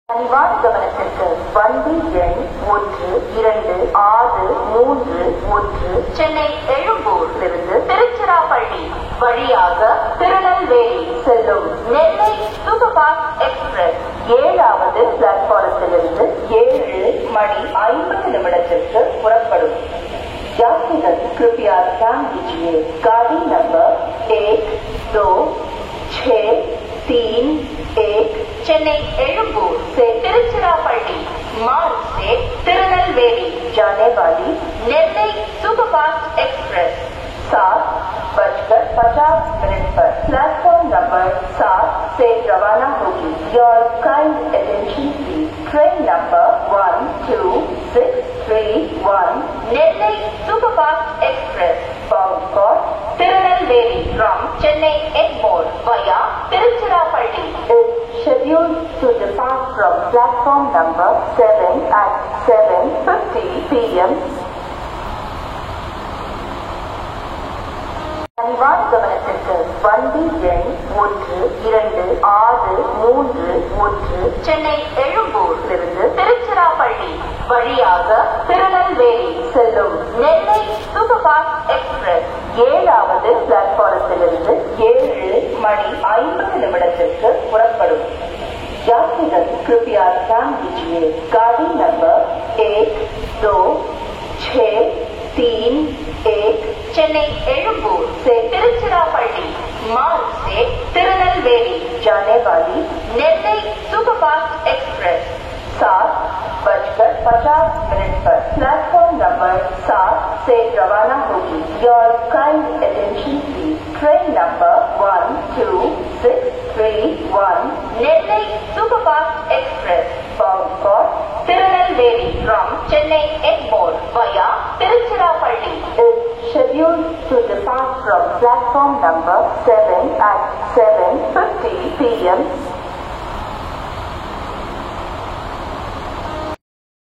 பணிவான கவனத்திற்கு வண்டி எண் 1261 சென்னை எழும்பூரிலிருந்து திருச்சிராப்பள்ளி வழியாக திருநெல்வேலி செல்லும் நெல்லை சூப்பர் ஃபாஸ்ட் எக்ஸ்பிரஸ் 7வது பிளாட்பாரத்திலிருந்து 7:50 புறப்படும். यात्रीगण कृपया ध्यान दीजिए, गाड़ी नंबर 1263 चेन्नई एलुम्बूर से तिरुचिरापल्ली मार्ग से तिरुनेलवेली जाने वाली नेल्लई सुपरफास्ट एक्सप्रेस 7:50 पर प्लेटफॉर्म नंबर 7 से रवाना होगी. Your kind attention please. Train number 12631 Nellai superfast express bound for Tirunelveli from Chennai Egmore via Tiruchirappalli is scheduled to depart from platform number 7 at 7:50 p.m. பணிவான கவனத்திற்கு வண்டி எண் 1261 சென்னை எழும்பூரிலிருந்து திருச்சிராப்பள்ளி வழியாக திருநெல்வேலி செல்லும் நெல்லை சூப்பர் ஃபாஸ்ட் எக்ஸ்பிரஸ் 7வது பிளாட்பாரத்திலிருந்து 7:50 புறப்படும். यात्रीगण कृपया ध्यान दीजिए, गाड़ी नंबर 1263 चेन्नई एलुम्बूर से तिरुचिरापल्ली मार्ग से तिरुनेलवेली जाने वाली नेल्लई सुपरफास्ट एक्सप्रेस 7:50 पर प्लेटफॉर्म नंबर 7 से रवाना होगी. Your kind attention please. Train number 12631 Nellai superfast express bound for Tirunelveli from Chennai Egmore via Tiruchirappalli is scheduled to depart from platform number 7 at 7:50 p.m.